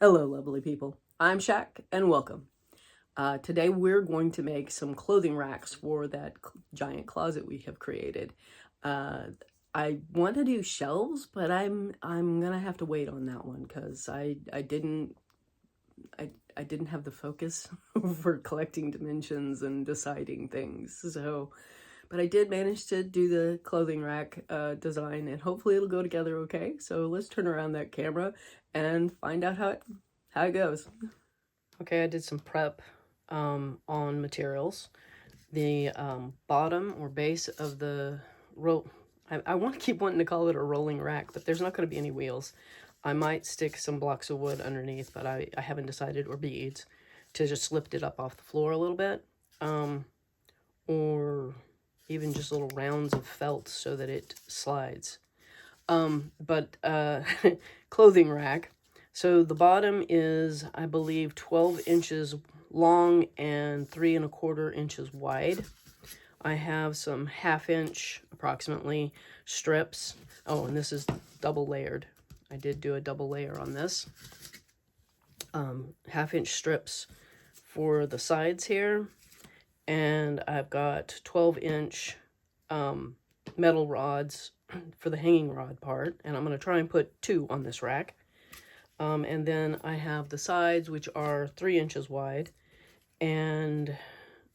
Hello, lovely people. I'm Shaq, and welcome. Today we're going to make some clothing racks for that giant closet we have created. Uh, I want to do shelves, but I'm gonna have to wait on that one because I didn't have the focus for collecting dimensions and deciding things. So, but I did manage to do the clothing rack design, and hopefully it'll go together okay. So let's turn around that camera and find out how it goes. Okay, I did some prep on materials. The bottom or base of the roll, I want to keep wanting to call it a rolling rack, but there's not going to be any wheels. I might stick some blocks of wood underneath, but I haven't decided, or beads, to just lift it up off the floor a little bit. Or even just little rounds of felt so that it slides. But clothing rack. So the bottom is, I believe, 12 inches long and 3 1/4 inches wide. I have some 1/2 inch, approximately, strips. Oh, and this is double layered. I did do a double layer on this. 1/2 inch strips for the sides here. And I've got 12 inch metal rods for the hanging rod part. And I'm going to try and put 2 on this rack. And then I have the sides, which are 3 inches wide. And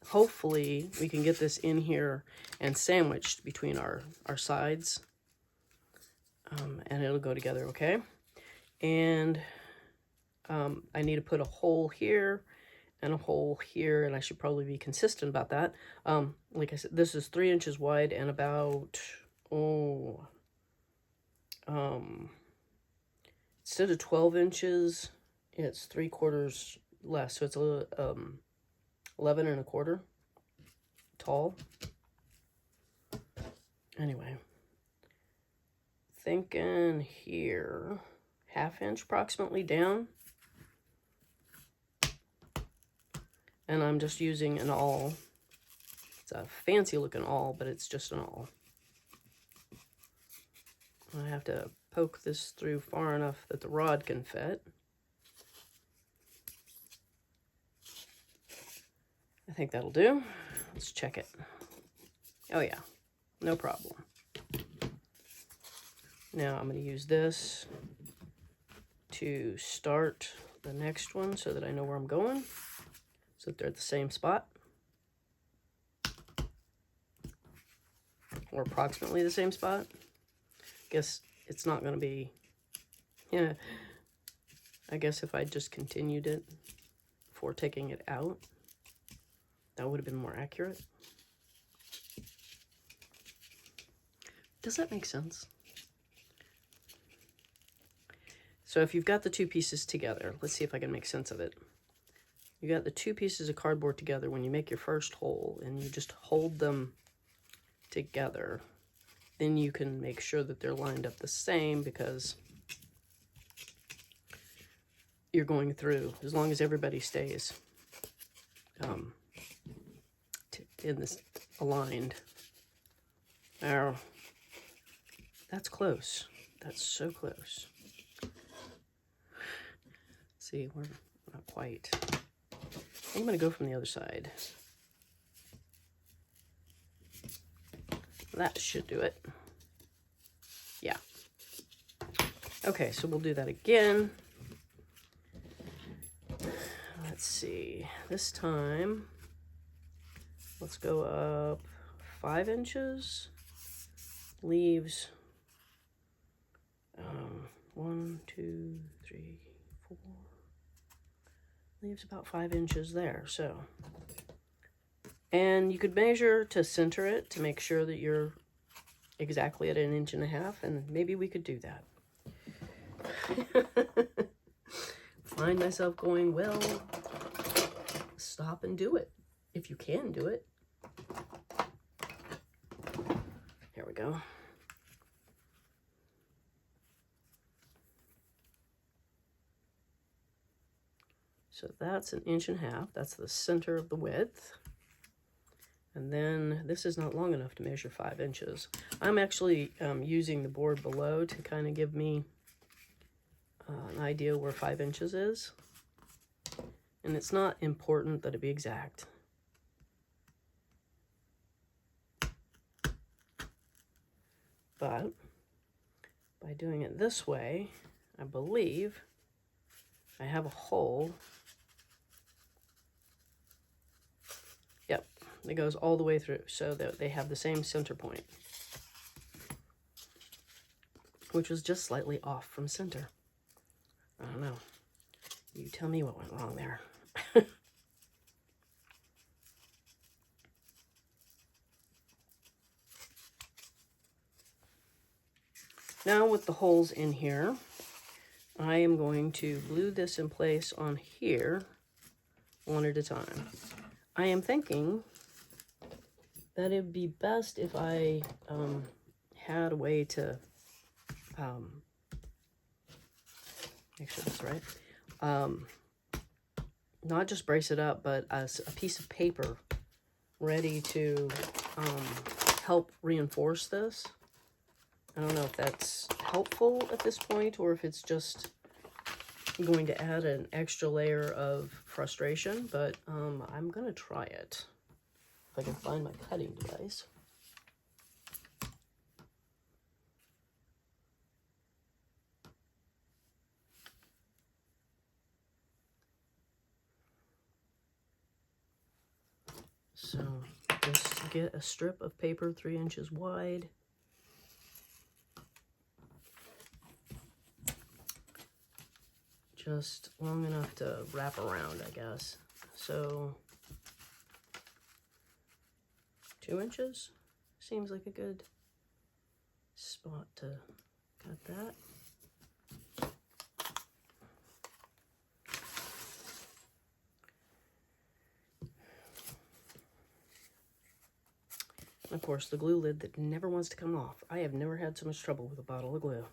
hopefully we can get this in here and sandwiched between our sides. And it'll go together okay. And I need to put a hole here and a hole here, and I should probably be consistent about that. Like I said, this is 3 inches wide and about, instead of 12 inches, it's 3/4 less, so it's a 11 1/4 tall. Anyway, thinking here, 1/2 inch approximately down. And I'm just using an awl. It's a fancy looking awl, but it's just an awl. I have to poke this through far enough that the rod can fit. I think that'll do. Let's check it. Oh yeah, no problem. Now I'm going to use this to start the next one so that I know where I'm going, so that they're at the same spot, or approximately the same spot. Guess it's not going to be, yeah, I guess if I just continued it before taking it out, that would have been more accurate. Does that make sense? So if you've got the 2 pieces together, let's see if I can make sense of it. You got the 2 pieces of cardboard together. When you make your first hole and you just hold them together, then you can make sure that they're lined up the same, because you're going through, as long as everybody stays in this aligned. Now, that's close. That's so close. See, we're not quite. I'm going to go from the other side. That should do it. Yeah. Okay, so we'll do that again. Let's see. This time, let's go up 5 inches. Leaves 1, 2, 3, 4. Leaves about 5 inches there. So, and you could measure to center it to make sure that you're exactly at 1.5 inches, and maybe we could do that. Find myself going, well, stop and do it if you can do it. Here we go. So that's 1.5 inches. That's the center of the width. And then this is not long enough to measure 5 inches. I'm actually using the board below to kind of give me an idea where 5 inches is. And it's not important that it be exact. But by doing it this way, I believe I have a hole. Yep, it goes all the way through so that they have the same center point, which was just slightly off from center. I don't know. You tell me what went wrong there. Now with the holes in here, I am going to glue this in place on here one at a time. I am thinking that it'd be best if I had a way to make sure that's right. Not just brace it up, but as a piece of paper ready to help reinforce this. I don't know if that's helpful at this point or if it's just going to add an extra layer of frustration, but I'm going to try it. If I can find my cutting device. So just get a strip of paper 3 inches wide. Just long enough to wrap around, I guess. So 2 inches seems like a good spot to cut that. And of course, the glue lid that never wants to come off. I have never had so much trouble with a bottle of glue.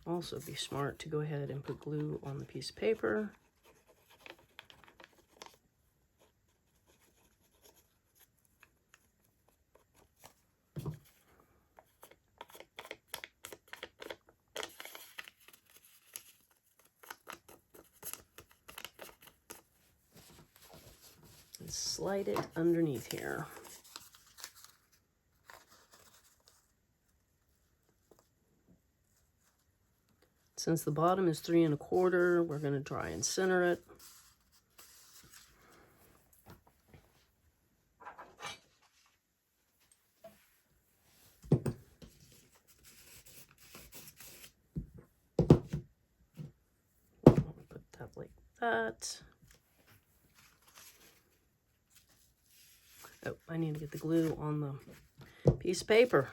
Also be smart to go ahead and put glue on the piece of paper. And slide it underneath here. Since the bottom is 3 1/4, we're going to try and center it. Put that like that. Oh, I need to get the glue on the piece of paper.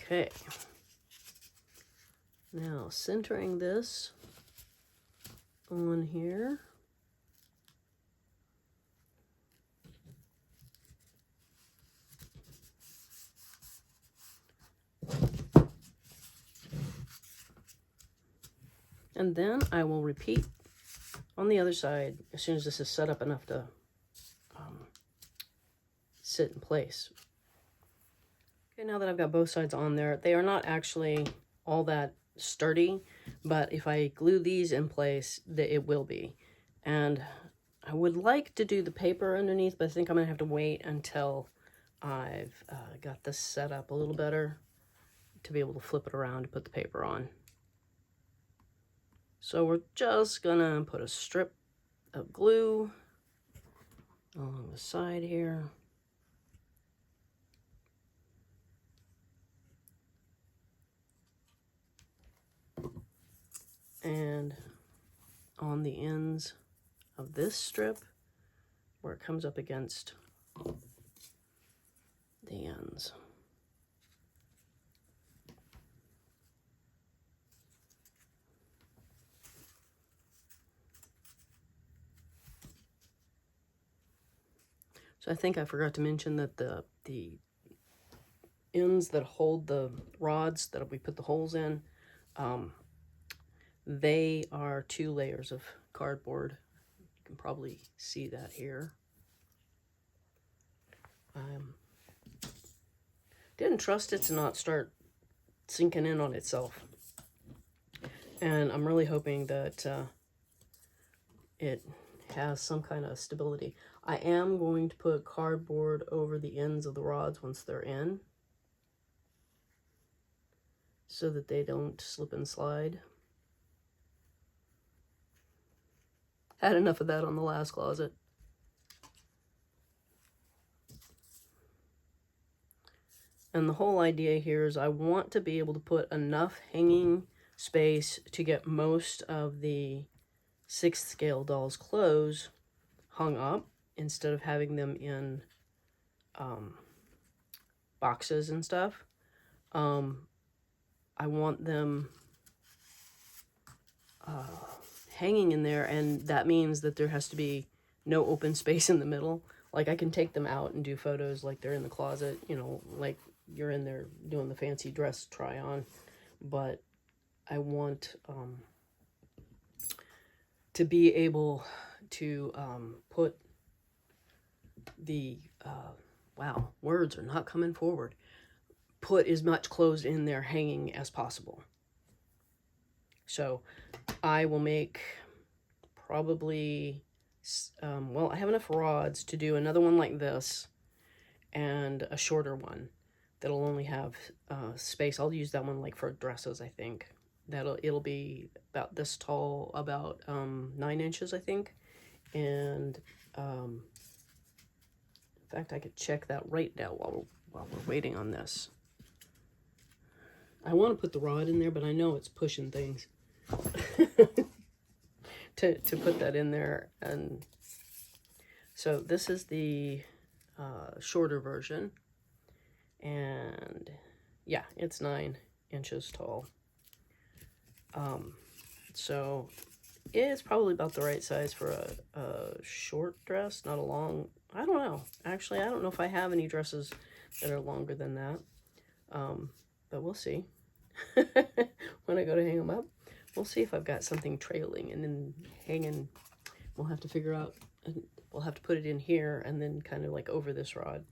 Okay, now centering this on here. And then I will repeat on the other side as soon as this is set up enough to sit in place. Okay, now that I've got both sides on there, they are not actually all that sturdy, but if I glue these in place, it will be. And I would like to do the paper underneath, but I think I'm going to have to wait until I've got this set up a little better to be able to flip it around to put the paper on. So we're just going to put a strip of glue along the side here. And on the ends of this strip, where it comes up against the ends. So I think I forgot to mention that the ends that hold the rods that we put the holes in, they are 2 layers of cardboard. You can probably see that here. Didn't trust it to not start sinking in on itself. And I'm really hoping that it has some kind of stability. I am going to put cardboard over the ends of the rods once they're in, so that they don't slip and slide. Had enough of that on the last closet. And the whole idea here is I want to be able to put enough hanging space to get most of the 6th scale doll's clothes hung up instead of having them in boxes and stuff. I want them hanging in there, and that means that there has to be no open space in the middle. Like, I can take them out and do photos like they're in the closet, you know, like you're in there doing the fancy dress try on, but I want to be able to put the wow, words are not coming forward, put as much clothes in there hanging as possible. So I will make probably well, I have enough rods to do another one like this and a shorter one that'll only have space. I'll use that one like for dresses, I think. It'll be about this tall, about 9 inches, I think. And in fact, I could check that right now while we're waiting on this. I want to put the rod in there, but I know it's pushing things to put that in there. And so this is the shorter version, and yeah, it's 9 inches tall. So it's probably about the right size for a short dress, not a long. I don't know. Actually, I don't know if I have any dresses that are longer than that. But we'll see. When I go to hang them up, we'll see if I've got something trailing and then hanging. We'll have to figure out, we'll have to put it in here and then kind of like over this rod.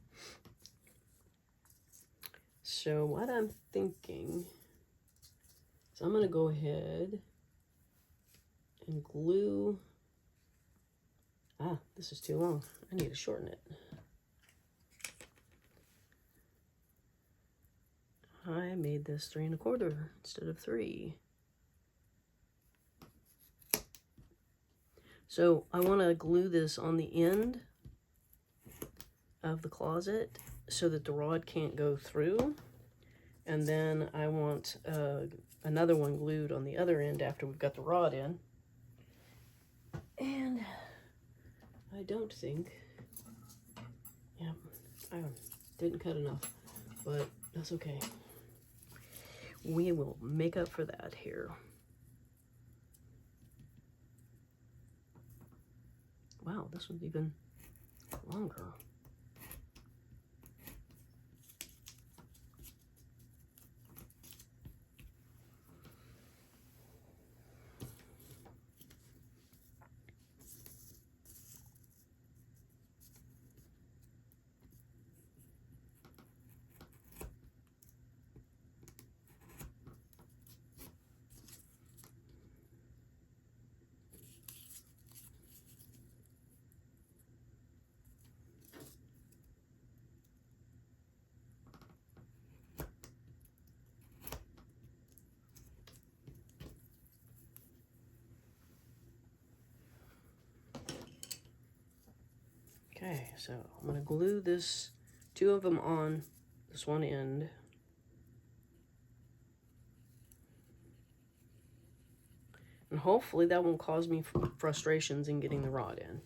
So what I'm thinking is I'm going to go ahead and glue. This is too long. I need to shorten it. I made this 3 1/4 instead of 3. So I want to glue this on the end of the closet so that the rod can't go through. And then I want another one glued on the other end after we've got the rod in. And I don't think, yeah, I didn't cut enough, but that's okay. We will make up for that here. Wow, this one's even longer. Okay, so I'm going to glue this, 2 of them on this one end. And hopefully that won't cause me frustrations in getting the rod in.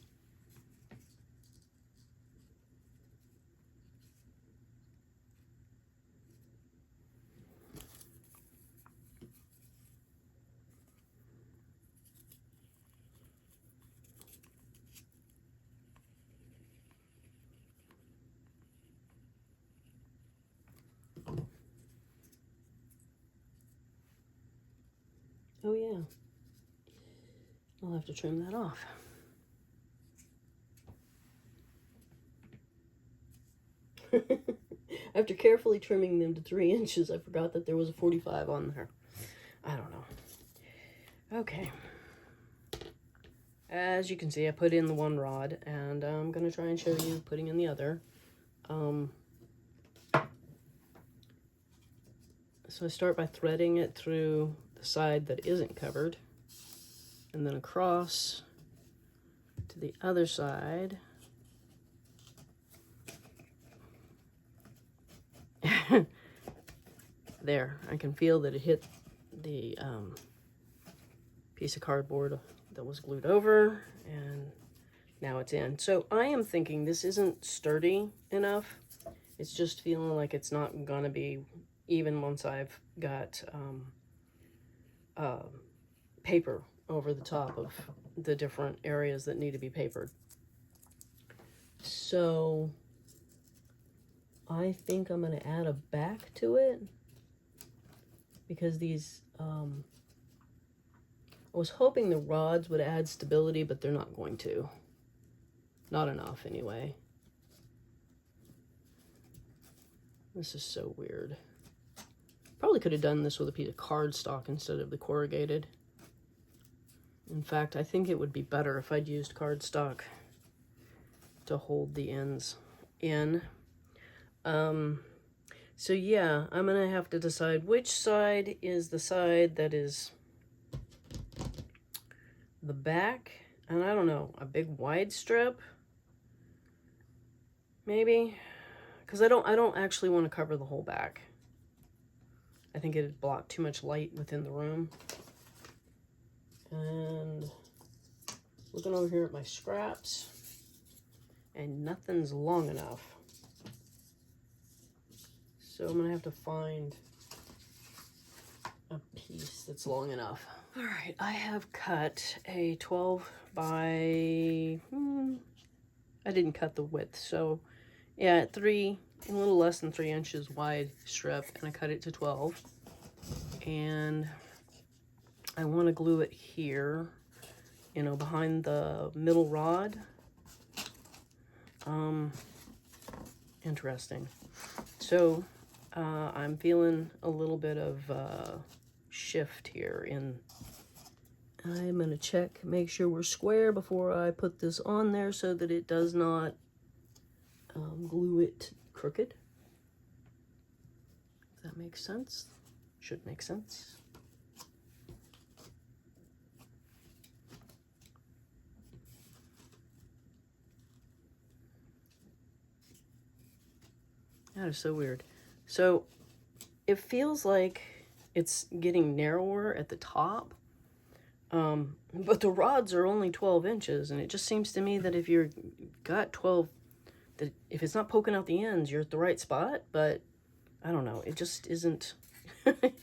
Oh yeah, I'll have to trim that off. After carefully trimming them to 3 inches, I forgot that there was a 45 on there. I don't know. Okay. As you can see, I put in the one rod, and I'm going to try and show you putting in the other. So I start by threading it through the side that isn't covered, and then across to the other side. There, I can feel that it hit the piece of cardboard that was glued over, and now it's in. So I am thinking this isn't sturdy enough. It's just feeling like it's not gonna be even once I've got paper over the top of the different areas that need to be papered. So I think I'm gonna add a back to it, because these, I was hoping the rods would add stability, but they're not going to. Not enough, anyway. This is so weird. Probably could have done this with a piece of cardstock instead of the corrugated. In fact, I think it would be better if I'd used cardstock to hold the ends in. So yeah, I'm gonna have to decide which side is the side that is the back, and I don't know, a big wide strip, maybe, because I don't actually want to cover the whole back. I think it'd block too much light within the room. And looking over here at my scraps, and nothing's long enough. So I'm gonna have to find a piece that's long enough. All right, I have cut a 12 by, I didn't cut the width, so yeah, a little less than 3 inches wide strip, and I cut it to 12. And I want to glue it here, you know, behind the middle rod. Interesting. So I'm feeling a little bit of shift here in. I'm going to check, make sure we're square before I put this on there so that it does not glue it crooked. If that makes sense. Should make sense. That is so weird. So it feels like it's getting narrower at the top, but the rods are only 12 inches, and it just seems to me that if you've got 12, that if it's not poking out the ends, you're at the right spot, but I don't know, it just isn't, it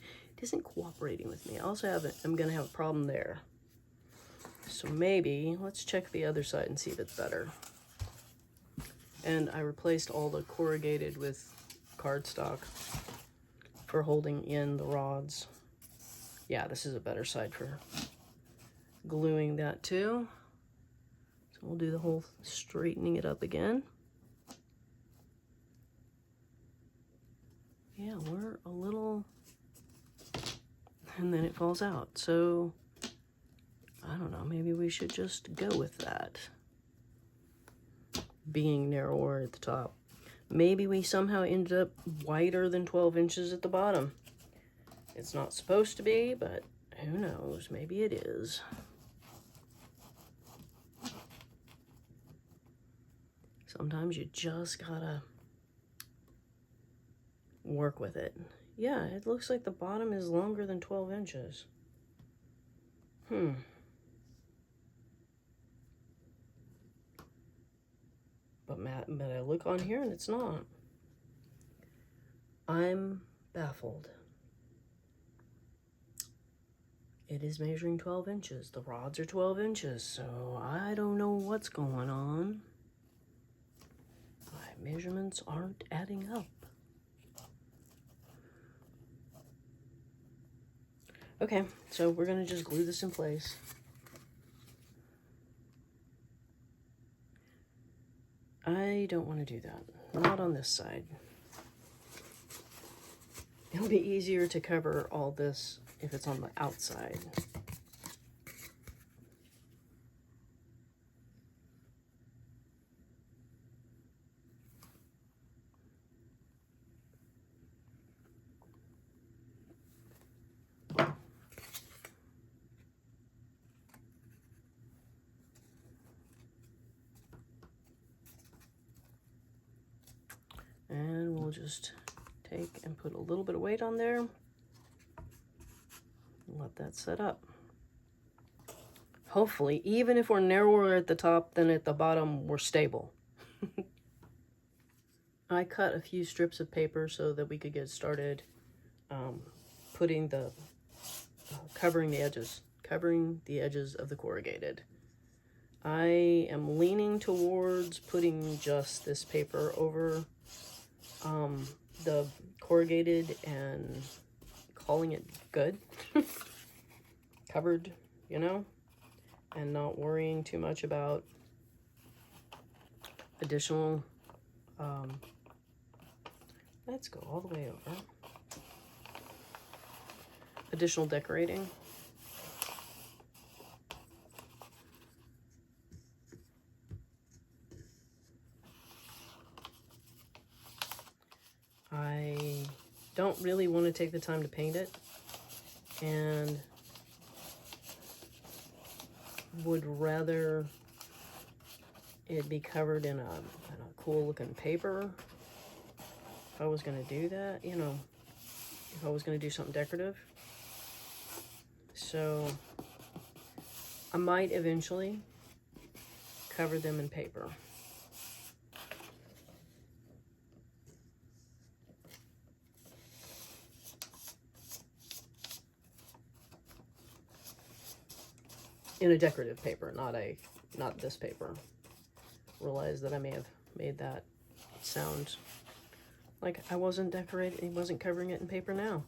isn't cooperating with me. I also I'm gonna have a problem there. So maybe, let's check the other side and see if it's better. And I replaced all the corrugated with cardstock for holding in the rods. Yeah, this is a better side for gluing that too. So we'll do the whole straightening it up again. Yeah, we're a little, and then it falls out. So I don't know, maybe we should just go with that. Being narrower at the top. Maybe we somehow ended up wider than 12 inches at the bottom. It's not supposed to be, but who knows? Maybe it is. Sometimes you just gotta work with it. Yeah, it looks like the bottom is longer than 12 inches. But I look on here and it's not. I'm baffled. It is measuring 12 inches. The rods are 12 inches, so I don't know what's going on. My measurements aren't adding up. Okay, so we're gonna just glue this in place. I don't want to do that. Not on this side. It'll be easier to cover all this if it's on the outside. And we'll just take and put a little bit of weight on there. Let that set up. Hopefully, even if we're narrower at the top than at the bottom, we're stable. I cut a few strips of paper so that we could get started putting the, covering the edges of the corrugated. I am leaning towards putting just this paper over the corrugated and calling it good. Covered, you know, and not worrying too much about additional, let's go all the way over, additional decorating. I don't really want to take the time to paint it, and would rather it be covered in a cool looking paper if I was going to do that, you know, if I was going to do something decorative. So I might eventually cover them in paper. In a decorative paper, not this paper. Realize that I may have made that sound like I wasn't covering it in paper now.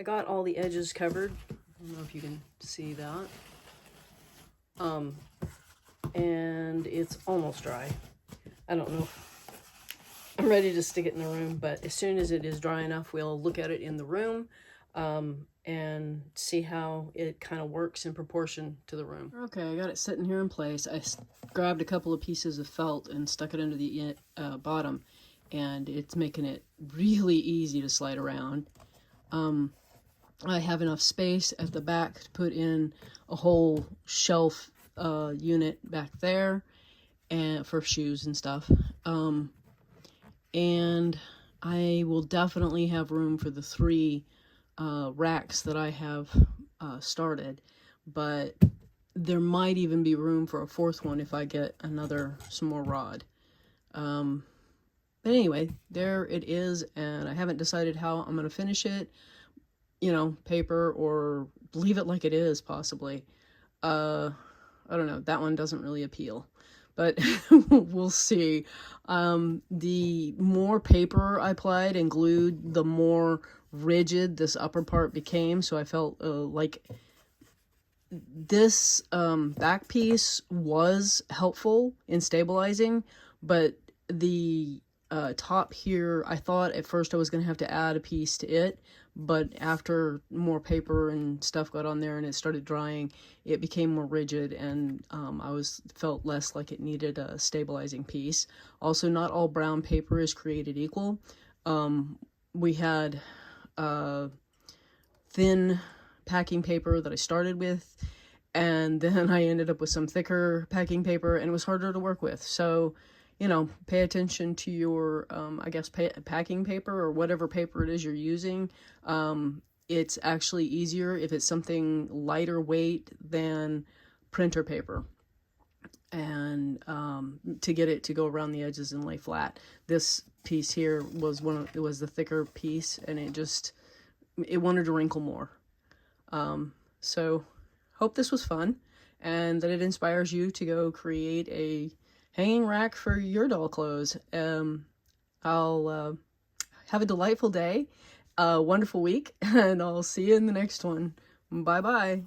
got all the edges covered. I don't know if you can see that. And it's almost dry. I don't know. I'm ready to stick it in the room, but as soon as it is dry enough, we'll look at it in the room and see how it kind of works in proportion to the room. Okay, I got it sitting here in place. I grabbed a couple of pieces of felt and stuck it under the bottom, and it's making it really easy to slide around. I have enough space at the back to put in a whole shelf unit back there and for shoes and stuff. And I will definitely have room for the 3 racks that I have started, but there might even be room for a 4th one if I get some more rod. But anyway, there it is, and I haven't decided how I'm going to finish it. You know, paper or leave it like it is, possibly. I don't know, that one doesn't really appeal, but we'll see. The more paper I applied and glued, the more rigid this upper part became, so I felt like this back piece was helpful in stabilizing, but the top here, I thought at first I was going to have to add a piece to it, but after more paper and stuff got on there and it started drying, it became more rigid, and I felt less like it needed a stabilizing piece. Also, not all brown paper is created equal. We had thin packing paper that I started with, and then I ended up with some thicker packing paper, and it was harder to work with. So, you know, pay attention to your, I guess, packing paper or whatever paper it is you're using. It's actually easier if it's something lighter weight than printer paper, and to get it to go around the edges and lay flat. This piece here was it was the thicker piece, and it wanted to wrinkle more. So hope this was fun and that it inspires you to go create a hanging rack for your doll clothes. I'll have a delightful day, a wonderful week, and I'll see you in the next one. Bye-bye.